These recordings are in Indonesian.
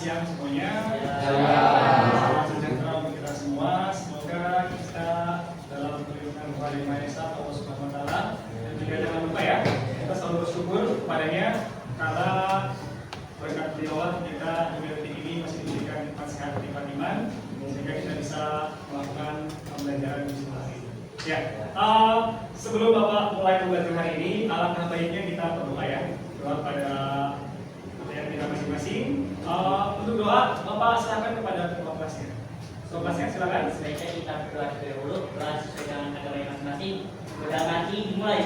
siang semuanya. Salam sejahtera untuk kita semua. Semoga kita dalam perlindungan Tuhan Yang Maha Esa, Allah Subhanahu Wa Taala. Dan juga jangan lupa ya, kita selalu bersyukur kepadanya karena berkat beliau kita hingga detik ini masih diberikan nikmat sehat nikmat iman, sehingga kita bisa melakukan pembelajaran di sekolah ini. Ya, sebelum Bapak mulai belajar hari ini, alangkah baiknya kita berdoa ya. Doa pada kita masing-masing. Untuk doa, Bapak serahkan kepada ketua kelasnya. Ketua kelasnya silakan. Sebaiknya kita berdoa terlebih dahulu, doa sesuai dengan agama masing-masing. Doa nanti dimulai.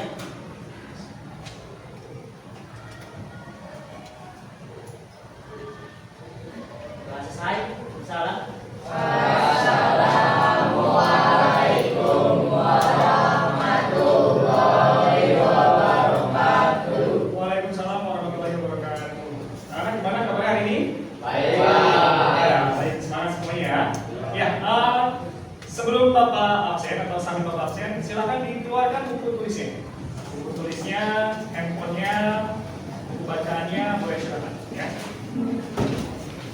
Doa selesai. Salam. Assalamualaikum warahmatullahi wabarakatuh. Waalaikumsalam warahmatullahi wabarakatuh. Anak gimana kabar hari ini? Baik. Ya, baik, semangat semuanya ya. Sebelum Bapak absen atau sambil Bapak absen, silakan dikeluarkan buku tulisnya. Buku tulisnya, handphonenya, buku bacaannya, boleh silakan ya.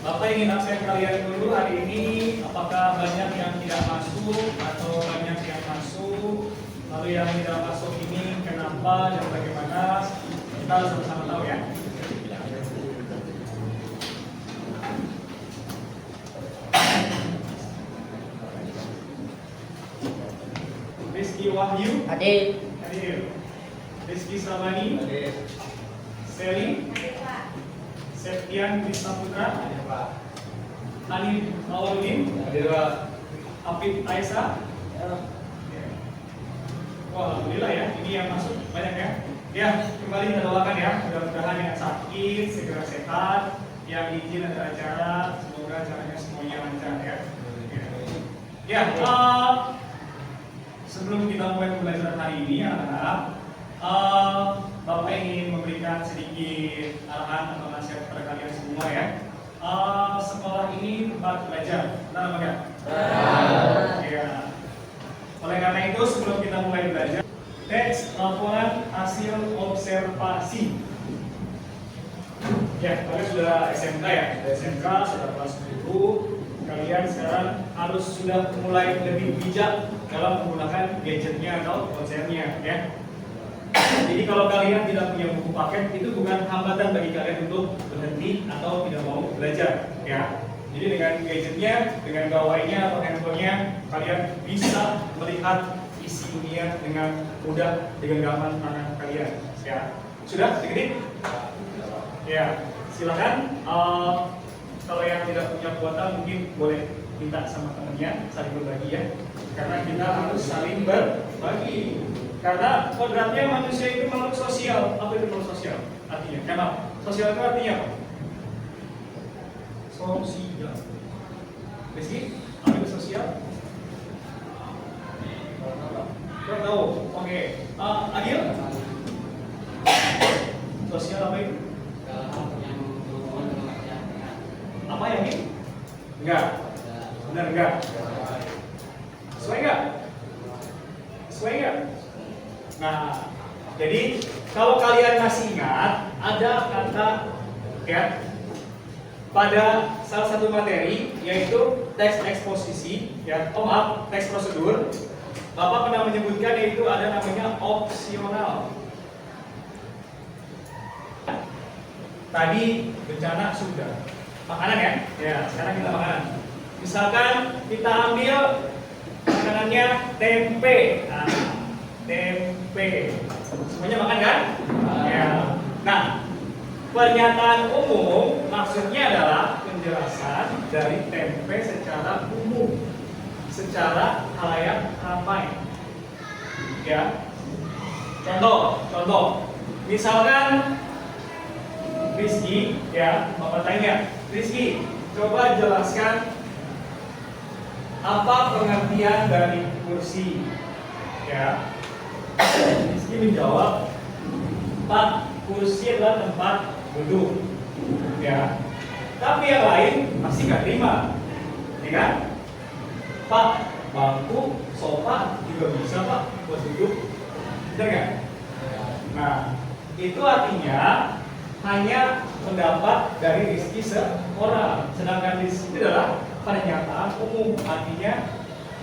Bapak ingin absen kalian dulu hari ini, apakah banyak yang tidak masuk atau banyak yang masuk? Lalu yang tidak masuk ini kenapa dan bagaimana? Kita sama-sama tahu ya. Rizky Wahyu Hadir. hadir. Rizky Sabani Hadir. Seli Septian Wisaputra Hanif Awaludin Hadir, Pak. Apit Aisyah. Wah, alhamdulillah ya, ini yang masuk banyak ya. Ya, kembali kita doakan ya, mudah-mudahan yang sakit segera sehat, yang izin ada acara, semoga acaranya semuanya lancar ya. Ya, sebelum kita mulai pembelajaran hari ini, anak-anak, Bapak ingin memberikan sedikit arahan atau nasihat kepada kalian semua ya. Sekolah ini tempat belajar, benar apa enggak? Ya. Oleh karena itu, sebelum kita mulai belajar, teks laporan hasil observasi. Ya, kalian sudah SMK ya, sudah SMK, sudah kelas 10. Kalian sekarang harus sudah mulai lebih bijak dalam menggunakan gadgetnya atau ponselnya ya. Jadi kalau kalian tidak punya buku paket, itu bukan hambatan bagi kalian untuk berhenti atau tidak mau belajar ya. Jadi dengan gadgetnya, dengan gawainya atau handphonenya, kalian bisa melihat isi dunia dengan mudah di genggaman tangan kalian ya. Sudah sedikit? Ya, silakan. Kalau yang tidak punya kuota mungkin boleh minta sama temannya, saling berbagi ya. Karena kita harus saling berbagi. Karena kodratnya manusia itu makhluk sosial. Apa itu makhluk sosial? Artinya, karena sosial itu artinya apa? Sosial. Rizky, apa itu sosial? Kurang tahu. Oke. Agil? Sosial apa itu? Apa yang ini? Enggak. Benar enggak? Sesuai enggak? Sesuai enggak? Nah, jadi kalau kalian masih ingat, ada kata ya pada salah satu materi yaitu teks eksposisi ya, maaf, teks prosedur. Bapak pernah menyebutkan yaitu ada namanya opsional. Tadi bencana sudah. Makanan ya? Ya, sekarang kita makanan. Misalkan kita ambil makanannya tempe. Nah, tempe. Semuanya makan kan? Ya. Nah, pernyataan umum maksudnya adalah penjelasan dari tempe secara umum, secara khalayak ramai. Ya. Contoh. Misalkan Rizky, ya, Bapak tanya, Rizky, coba jelaskan apa pengertian dari kursi. Ya, Rizky menjawab, Pak, kursi adalah tempat duduk. Ya, tapi yang lain masih nggak terima, ya kan? Pak, bangku, sofa juga bisa Pak buat duduk, benar nggak? Nah, itu artinya hanya pendapat dari Rizky seorang, sedangkan di sini adalah pernyataan umum, artinya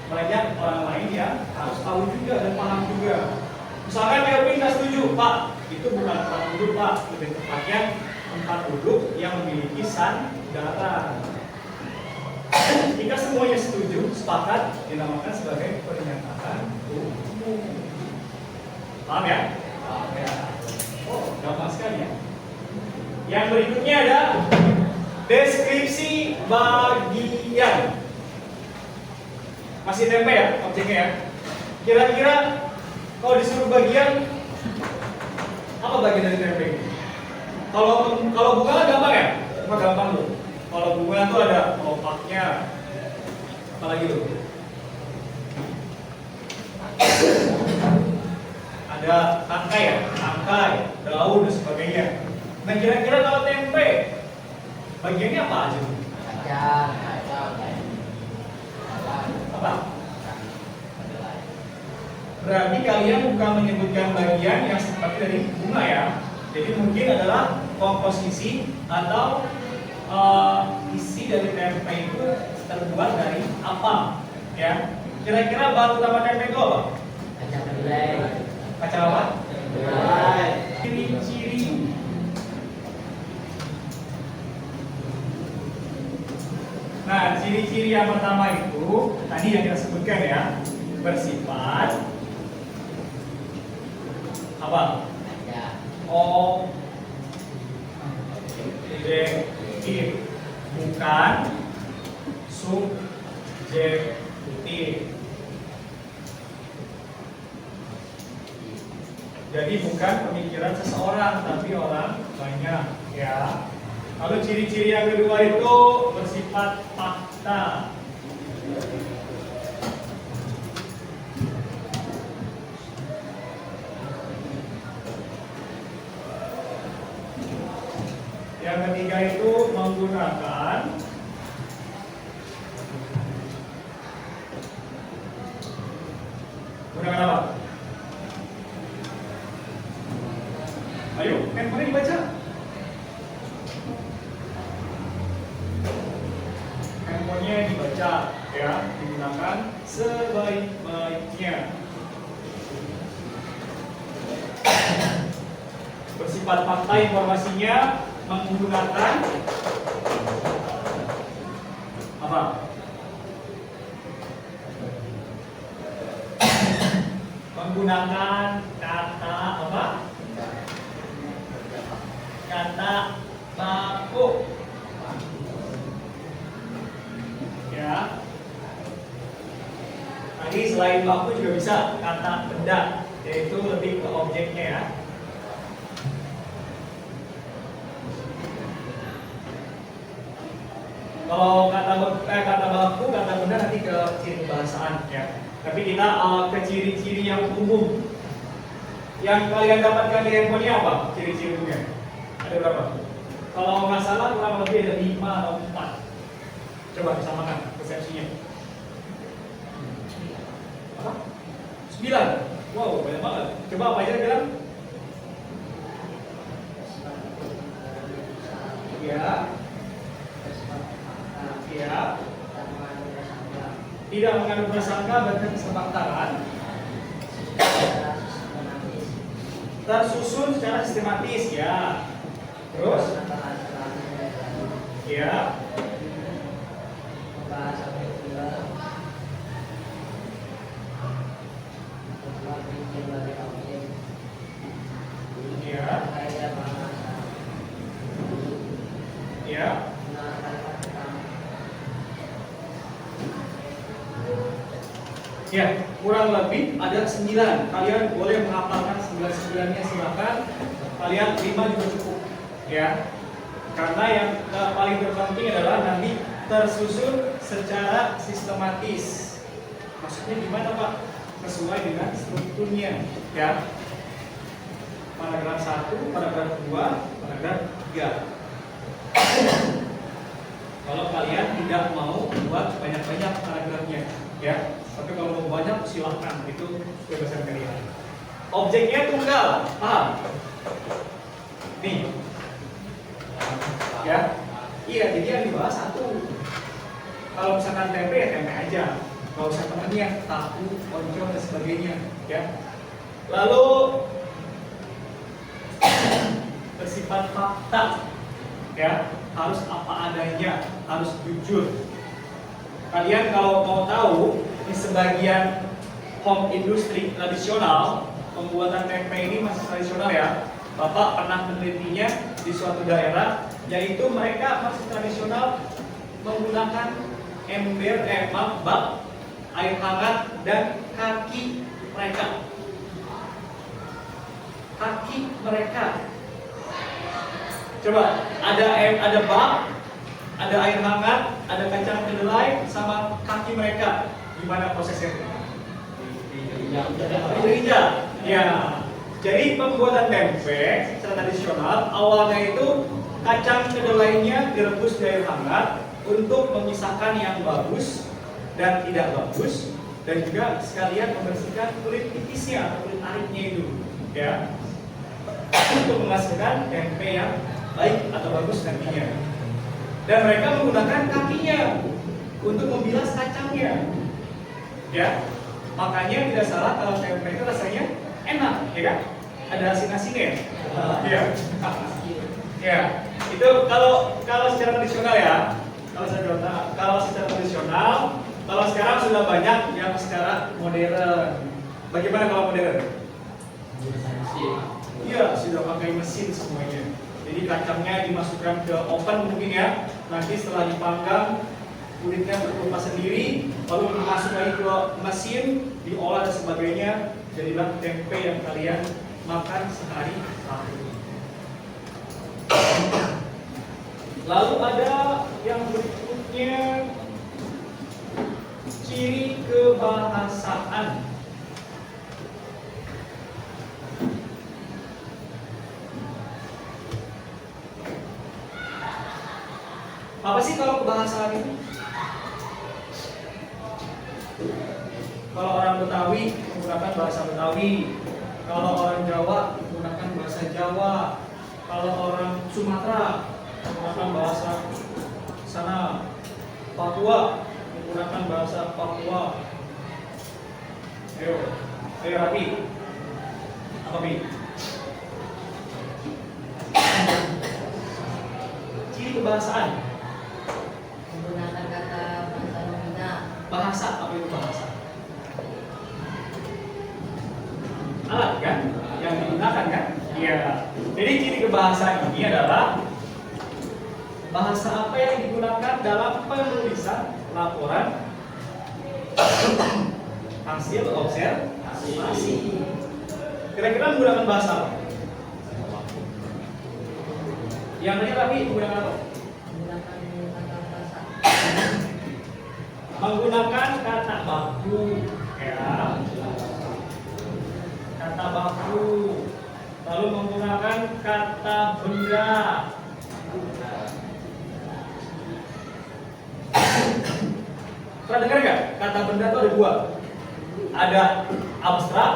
banyak orang lain yang harus tahu juga dan paham juga. Misalkan Kelvin nggak setuju, Pak, itu bukan tempat duduk, Pak, lebih tepatnya tempat duduk yang memiliki sandaran. Jika semuanya setuju, sepakat, dinamakan sebagai pernyataan umum. Paham ya? Paham ya. Oh, gampang sekali ya. Yang berikutnya ada deskripsi bagian. Masih tempe ya objeknya ya. Kira-kira kalau disuruh bagian, apa bagian dari tempe? Kalau bunga gampang ya? Cuma gampang tuh. Kalau bunga tuh ada kelopaknya, apalagi tuh? Ada tangkai ya, tangkai, daun dan sebagainya. Nah kira-kira kalau tempe, bagiannya apa aja? Apa? Berarti kalian bukan menyebutkan bagian yang seperti dari bunga ya. Jadi mungkin adalah komposisi atau isi dari tempe itu terbuat dari apa? Ya. Kira-kira bahan utama tempe itu apa? Kacang kedelai. Kacang apa? Kedelai. Ciri-ciri. Nah, ciri-ciri yang pertama itu tadi yang kita sebutkan ya, bersifat apa? Objektif, bukan subjektif. Jadi bukan pemikiran seseorang, tapi orang banyak ya. Lalu ciri-ciri yang kedua itu bersifat fakta. Yang ketiga itu menggunakan apa? Ayo, handphone dibaca. Handphonenya dibaca, ya, digunakan sebaik-baiknya. Bersifat fakta informasinya menggunakan apa? Menggunakan kata apa? Kata baku. Ya. Tadi selain baku juga bisa kata benda, yaitu lebih ke objeknya ya. Kalau kata baku, kata benda nanti ke ciri bahasaan ya. Tapi kita ke ciri-ciri yang umum. Yang kalian dapatkan di handphonenya apa? Ciri-ciri umumnya? Ada berapa? Kalau nggak salah kurang lebih ada 5 atau 4. Coba disamakan persepsinya. Apa? 9. Wow, banyak banget. Coba apa aja bilang? Ya. Ya. Tidak mengandung prasangka bahkan kesepakatan. Tersusun secara sistematis ya. Terus? Ya. Ya. Ya, kurang lebih ada 9. Kalian boleh menghafalkan 9-9-nya silakan. Kalian 5 juga cukup. Ya. Karena yang paling terpenting adalah nanti tersusun secara sistematis. Maksudnya gimana, Pak? Sesuai dengan strukturnya, ya. Paragraf 1, paragraf 2, paragraf 3. Kalau kalian tidak mau buat banyak-banyak paragrafnya, ya. Tapi kalau mau banyak silahkan, itu kebebasan kalian. Objeknya tunggal, paham? Nih, Ya, iya. Jadi yang dibahas satu. Kalau misalkan tempe ya tempe aja. Nggak usah temennya tahu, oncom dan sebagainya. Ya. Lalu bersifat fakta. Ya, harus apa adanya, harus jujur. Kalian kalau mau tahu, di sebagian home industri tradisional, pembuatan tempe ini masih tradisional ya. Bapak pernah menelitinya di suatu daerah, yaitu mereka masih tradisional menggunakan bak air hangat dan kaki mereka. Kaki mereka. Coba ada bak, ada air hangat, ada kacang kedelai, sama kaki mereka. Gimana prosesnya? Diinjak. Ya. Jadi pembuatan tempe secara tradisional awalnya itu kacang kedelainya direbus di air hangat untuk memisahkan yang bagus dan tidak bagus, dan juga sekalian membersihkan kulit tipisnya atau kulit ariknya itu, ya, untuk menghasilkan tempe yang baik atau bagus nantinya. Dan mereka menggunakan kakinya untuk membilas kacangnya, ya. Makanya tidak salah kalau tempe itu rasanya enak, ya kan? Ada asin-asinnya, ya. Ya, itu kalau secara tradisional ya. Kalau secara tradisional, kalau sekarang sudah banyak yang secara modern. Bagaimana kalau modern? Iya, sudah pakai mesin semuanya. Jadi kacangnya dimasukkan ke oven mungkin ya. Nanti setelah dipanggang, kulitnya berkelupas sendiri, lalu dimasuk lagi ke mesin, diolah dan sebagainya. Jadilah tempe yang kalian makan sehari-hari. Lalu ada yang berikutnya, ciri kebahasaan. Apa sih kalau kebahasaan itu? Kalau orang Betawi menggunakan bahasa Betawi, kalau orang Jawa menggunakan bahasa Jawa, kalau orang Sumatera menggunakan bahasa sana, Papua menggunakan bahasa Papua. Ayo Rapi, apa Pi? Ciri kebahasaan. Menggunakan kata bahasa nominal. Bahasa, apa itu bahasa? Alat kan yang digunakan kan? Iya. Jadi ciri kebahasaan ini adalah bahasa apa yang digunakan dalam penulisan laporan hasil observasi. Kira-kira menggunakan bahasa apa? Yang tadi Rabi menggunakan apa? Menggunakan kata bahasa. Menggunakan kata baku, ya. Kata baku. Lalu menggunakan kata benda. Pernah dengar nggak? Kata benda itu ada dua. Ada abstrak,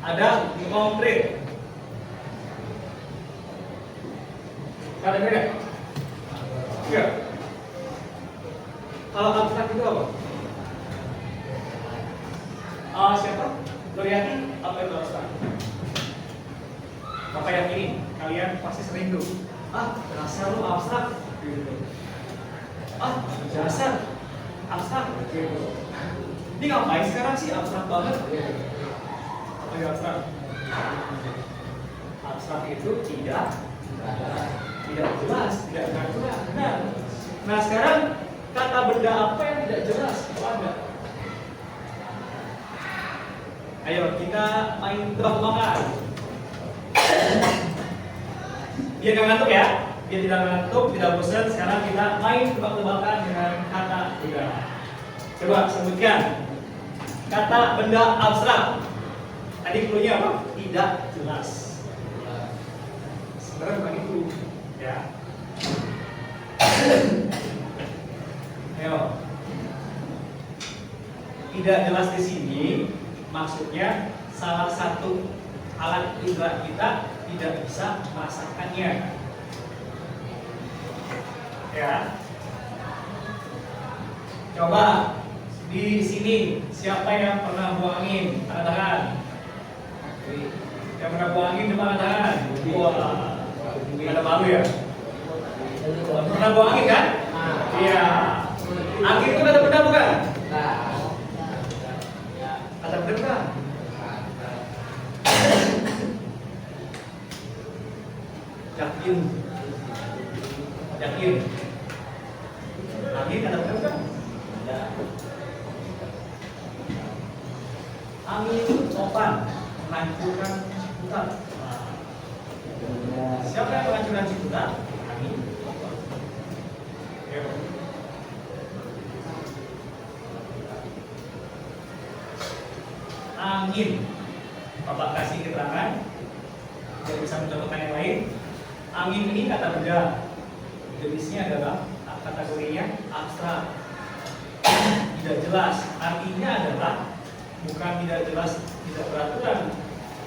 ada konkret. Pernah dengar nggak? Iya. Kalau abstrak itu apa? Siapa? Doriati, apa itu abstrak? Bapak yakini kalian pasti sering tuh. Dasar lu abstrak. Gitu. Dasar abstrak. Gitu. Ini ngapain sekarang sih abstrak banget? Apa itu abstrak? Abstrak itu tidak jelas, tidak benar. Nah sekarang kata benda apa yang tidak jelas? Itu ada. Ayo kita main tebak-tebakan. Dia nggak ngantuk ya? Dia tidak ngantuk, tidak bosan. Sekarang kita main tebak-tebakan dengan kata benda. Coba sebutkan kata benda abstrak. Tadi cluenya apa? Tidak jelas. Sebenarnya bukan itu, ya. Ayo. Tidak jelas di sini maksudnya salah satu alat indera kita tidak bisa merasakannya. Ya. Coba di sini siapa yang pernah buang angin? Angkat tangan. Yang pernah buang angin depan tangan. Wah, ada malu ya? Pernah buang angin kan? Iya. Angin itu kata benda bukan? Kata benda bukan? Yakin? Yakin? Angin kata benda bukan? Angin itu topan, menghancurkan hutan. Siapa yang menghancurkan hutan? Angin. Ya. Angin. Bapak kasih keterangan, biar bisa mencontohkan yang lain. Angin ini kata benda, jenisnya adalah kategorinya abstrak, tidak jelas. Artinya adalah bukan tidak jelas, tidak beraturan.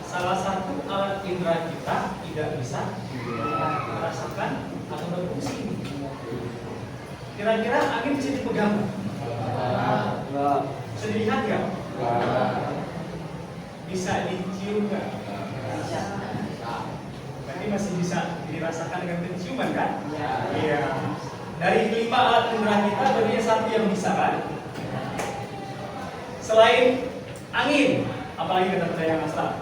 Salah satu alat indera kita tidak bisa merasakan atau berfungsi. Kira-kira angin bisa dipegang? Bisa dilihat nggak? Bisa dicium nggak? Berarti masih bisa dirasakan dengan penciuman kan? Iya. Dari 5 alat indera kita berarti satu yang bisa kan? Selain angin, apalagi kata benda yang abstrak?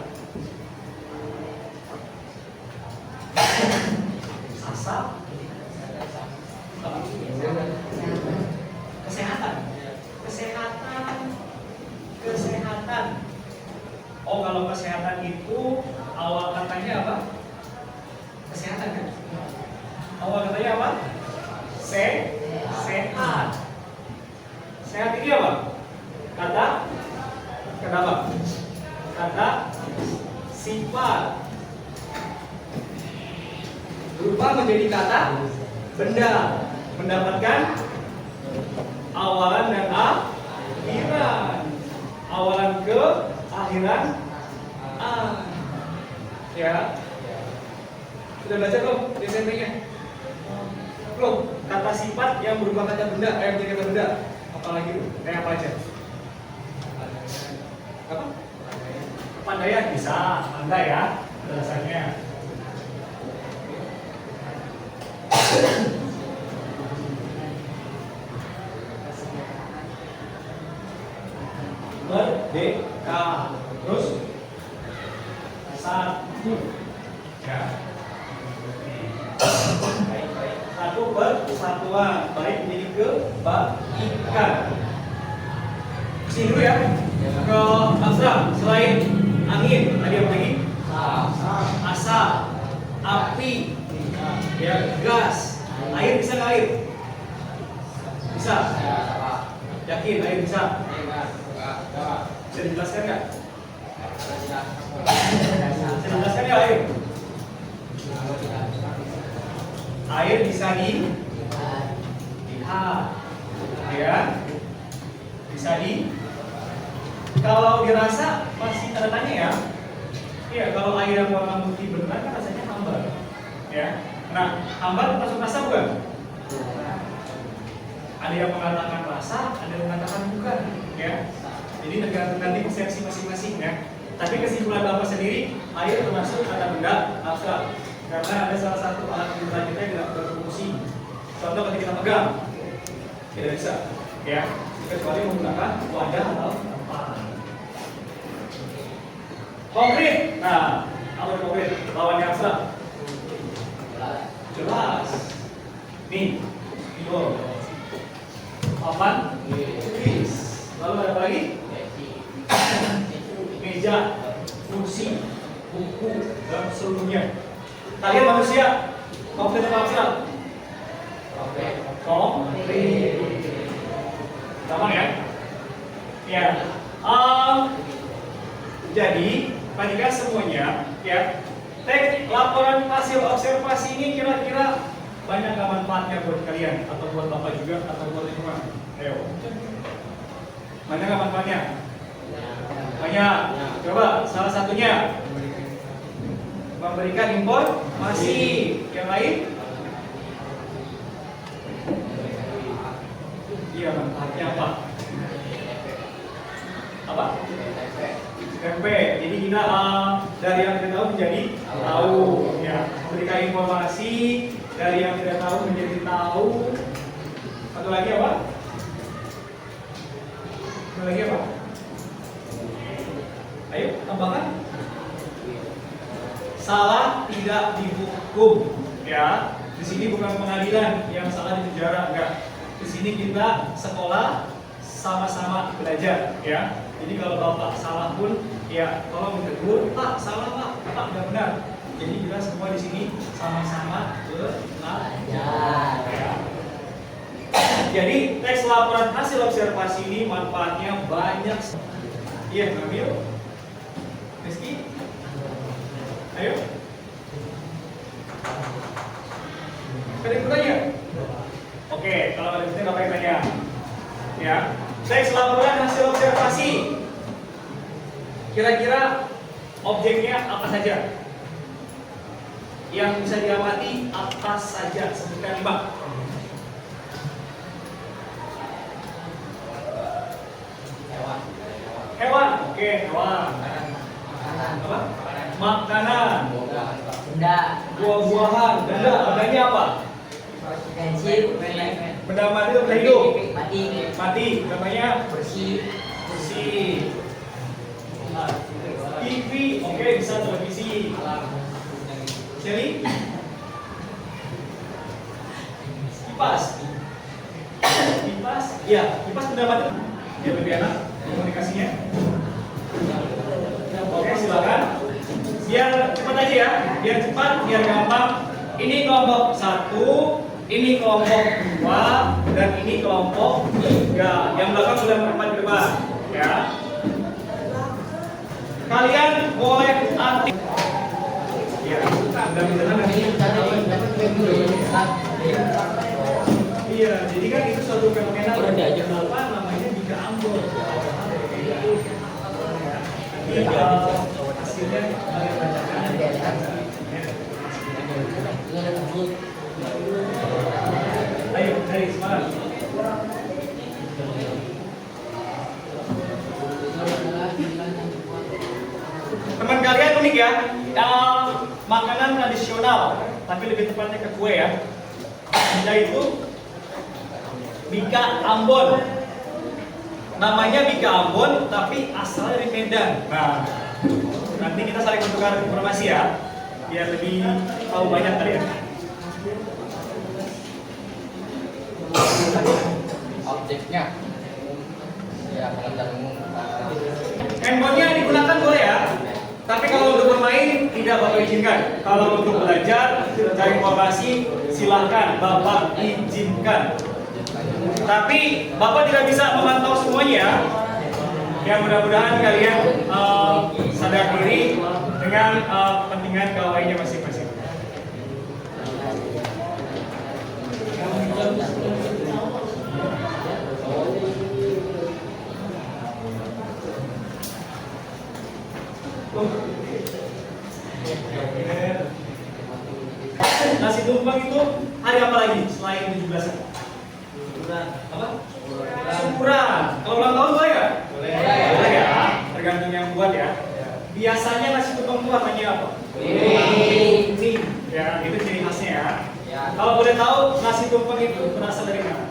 Asap, kesehatan, kesehatan. Oh, kalau kesehatan itu awal katanya apa? Kesehatan kan? Awal katanya apa? Sehat. Sehat ini apa? Kata kenapa? Kata sifat berubah menjadi kata benda, mendapatkan awalan dan akhiran. Awalan ke, akhiran a. Ya. Sudah baca belum di SMP-nya? Belum. Kata sifat yang berubah kata benda, yang menjadi kata benda. Apalagi itu? Kayak apa aja? Apa? Kepandaian bisa, pandai ya bahasanya. Merdeka. Terus satu. Ya. Satu persatuan, baik menjadi kebaikan. Sini dulu ya. Ke abstrak, selain angin, tadi apa lagi? Asap, api, ya, gas, air bisa nggak air? Bisa. Yakin air bisa? Bisa dijelaskan nggak? Bisa dijelaskan ya air? Air bisa dilihat, ya, bisa kalau dirasa masih tanda tanya ya. Iya, kalau air yang warna putih beneran kan rasanya hambar, ya. Nah, hambar masuk rasa bukan? Ada yang mengatakan rasa, ada yang mengatakan bukan, ya. Jadi tergantung nanti persepsi masing-masing, ya. Tapi kesimpulan Bapak sendiri, air termasuk kata benda abstrak karena ada salah satu alat indera kita yang tidak berfungsi. Contoh ketika kita pegang, tidak bisa, ya, kecuali menggunakan wadah atau tempat. Konkret, nah, apa itu konkret? Lawannya abstrak. Jelas. Nih, video. Papan, tulis. Lalu ada apa lagi? Meja, kursi, buku, dan seluruhnya. Kalian manusia, konkret atau abstrak? Konkret. Gampang ya? Ya. Jadi, pastikan semuanya, ya. Teks laporan hasil observasi ini kira-kira banyak gak manfaatnya buat kalian atau buat Bapak juga atau buat lingkungan? Ayo. Banyak gak manfaatnya? Banyak. Coba salah satunya. memberikan informasi. Yang lain? Iya, manfaatnya apa? Apa? TP. Jadi kita dari yang tidak tahu menjadi tahu, ya. Memberikan informasi dari yang tidak tahu menjadi tahu. Satu lagi apa? Satu lagi apa? Ayo, tambahkan. Salah tidak dihukum, ya. Di sini bukan pengadilan yang salah di penjara, enggak. Di sini kita sekolah sama-sama belajar, ya. Jadi kalau bapak salah pun, ya tolong ditegur, Pak salah Pak nggak benar. Jadi kita semua di sini sama-sama belajar. Ya. Jadi teks laporan hasil observasi ini manfaatnya banyak. Iya, Nabil, Rizky, ayo. Ada yang bertanya? Oke, kalau ada yang bertanya, apa yang tanya? Ya, teks laporan hasil observasi. Kira-kira objeknya apa saja? Yang bisa diamati apa saja? Sebutkan 5. Hewan. Oke, hewan. Apa? Makanan. Benda. Buah-buahan. Benda. Bendanya apa? Prinsip. Benda mati itu benda hidup. Mati. Mati. Namanya Bersih. bersih. TV. Oke, bisa televisi. Shelly? Kipas. Kipas. Iya, kipas benda mati. Ya, lebih enak komunikasinya. Oke, silakan. Biar cepat aja ya, biar cepat, biar gampang. Ini kelompok 1, ini kelompok 2, dan ini kelompok 3. Yang belakang sudah berempat ke depan, ya. Kalian boleh aktif. Ya, mudah-mudahan nanti. Iya, jadi kan itu suatu fenomena apa namanya Bika Ambon. Jadi hasilnya kalian bacakan. Ayo, dari semangat. Teman kalian unik ya, makanan tradisional, tapi lebih tepatnya ke kue ya. Yaitu Bika Ambon. Namanya Bika Ambon, tapi asalnya dari Medan. Nah, nanti kita saling bertukar informasi ya, biar lebih tahu banyak kalian. Objeknya ya pengetahuan umum. Handphonenya digunakan boleh ya, tapi kalau untuk bermain tidak Bapak izinkan. Kalau untuk belajar, cari informasi, silahkan Bapak izinkan. Tapi Bapak tidak bisa memantau semuanya. Ya mudah-mudahan kalian sadar diri dengan kepentingan kawannya masing-masing. Nasi tumpeng itu hari apa lagi selain 17-an? Apa? Syukuran. Kalau ulang tahun boleh nggak? Boleh ya. Tergantung yang buat ya. Biasanya nasi tumpeng itu warnanya apa? Kuning. Ya, itu ciri khasnya ya. Kalau boleh tahu nasi tumpeng itu berasal dari mana?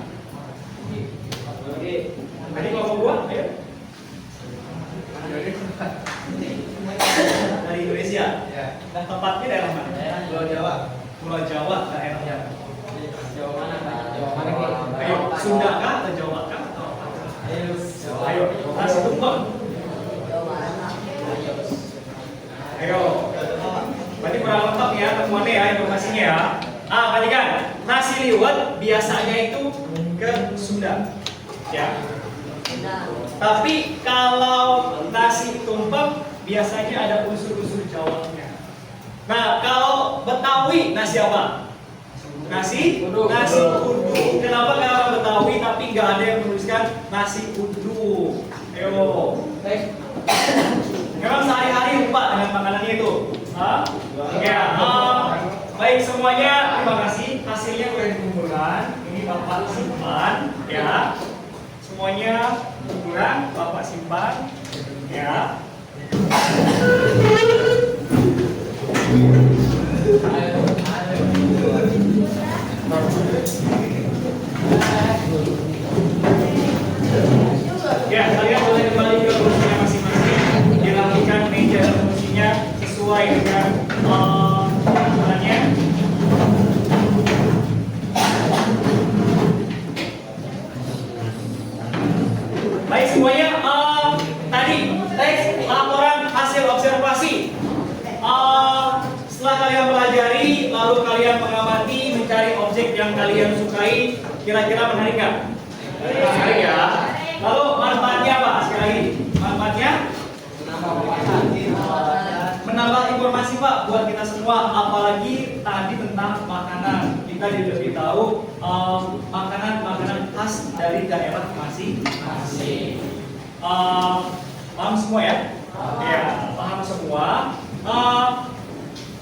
Tadi kalau gua, ayo. Dari Indonesia. Dan tempatnya daerah mana? Pulau Jawa. Pulau Jawa, daerahnya. Jawa mana Pak? Jawa mana Pak? Ayo, Sunda kah atau Jawa kah? Ayo, nasi tumpeng. Ayo. Berarti kurang lengkap ya temuannya ya, informasinya ya. Perhatikan, nasi liwet biasanya itu ke Sunda. Ya. Tapi kalau nasi tumpeng biasanya ada unsur-unsur Jawanya. Nah, kalau Betawi nasi apa? Nasi uduk. Nasi uduk. Kenapa nggak orang Betawi tapi nggak ada yang menuliskan nasi uduk? Ayo. Memang sehari-hari lupa dengan makanannya itu. Ya, baik semuanya, terima kasih. Hasilnya sudah dikumpulkan. Ini Bapak simpan, ya. Semuanya kumpulan Bapak simpan, ya. Ya, kalian boleh kembali ke kursinya masing-masing. Dirapikan meja dan kursinya sesuai dengan ukurannya. Baik semuanya, tadi teks laporan hasil observasi. Setelah kalian pelajari, lalu kalian mengamati, mencari objek yang kalian sukai, kira-kira menarik nggak? Menarik ya. Lalu manfaatnya apa? Sekali lagi, manfaatnya menambah informasi Pak buat kita semua, apalagi tadi tentang makanan. Kita lebih tahu makanan khas dari daerah masing-masing. Paham semua ya? Ya, paham semua.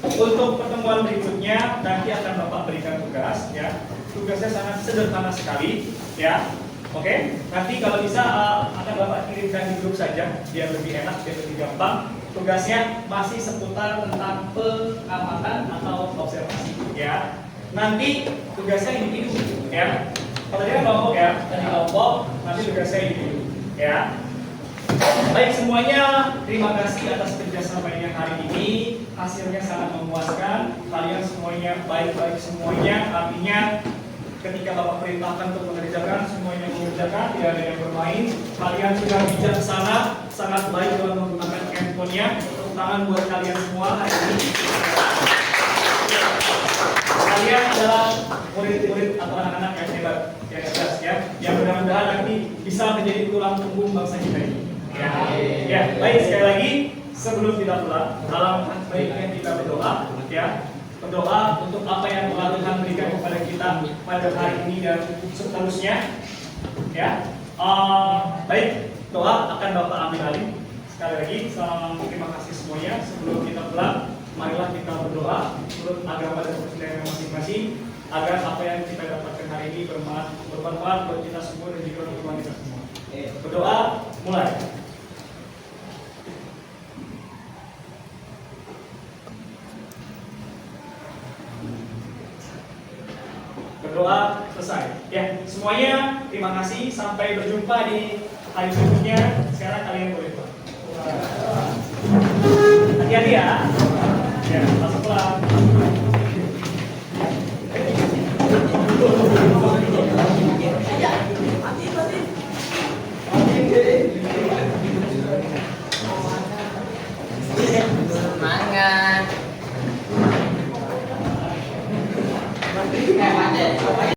Untuk pertemuan berikutnya nanti akan Bapak berikan tugas ya. Tugasnya sangat sederhana sekali ya. Oke, nanti kalau bisa akan Bapak kirimkan di grup saja biar lebih enak, biar lebih gampang. Tugasnya masih seputar tentang pengamatan atau observasi ya. Nanti tugasnya individu ya. Kalau tadi kelompok ya, tadi kelompok, nanti tugasnya individu ya. Baik semuanya, terima kasih atas kerjasamanya hari ini. Hasilnya sangat memuaskan. Kalian semuanya baik-baik semuanya. Artinya ketika Bapak perintahkan untuk mengerjakan, semuanya mengerjakan, tidak ada yang bermain. Kalian sudah bijaksana, sangat baik dalam menggunakan handphonenya. Tepuk tangan buat kalian semua hari ini. Kalian adalah murid-murid atau anak-anak yang hebat, yang cerdas ya, yang mudah-mudahan nanti bisa menjadi tulang punggung bangsa kita ini. Ya, baik sekali lagi sebelum kita pulang, alangkah baiknya kita berdoa ya. Berdoa untuk apa yang Tuhan berikan kepada kita pada hari ini dan seterusnya ya. Baik, doa akan Bapak ambil alih. Sekali lagi, terima kasih semuanya. Sebelum kita pulang, marilah kita berdoa menurut agama dan kepercayaan masing-masing agar apa yang kita dapatkan hari ini bermanfaat buat kita semua dan juga untuk Tuhan kita semua. Berdoa, mulai. Berdoa selesai. Ya, semuanya terima kasih. Sampai berjumpa di hari berikutnya. Sekarang kalian boleh pulang. Hati-hati ya. Ya, masuk pulang. Semangat.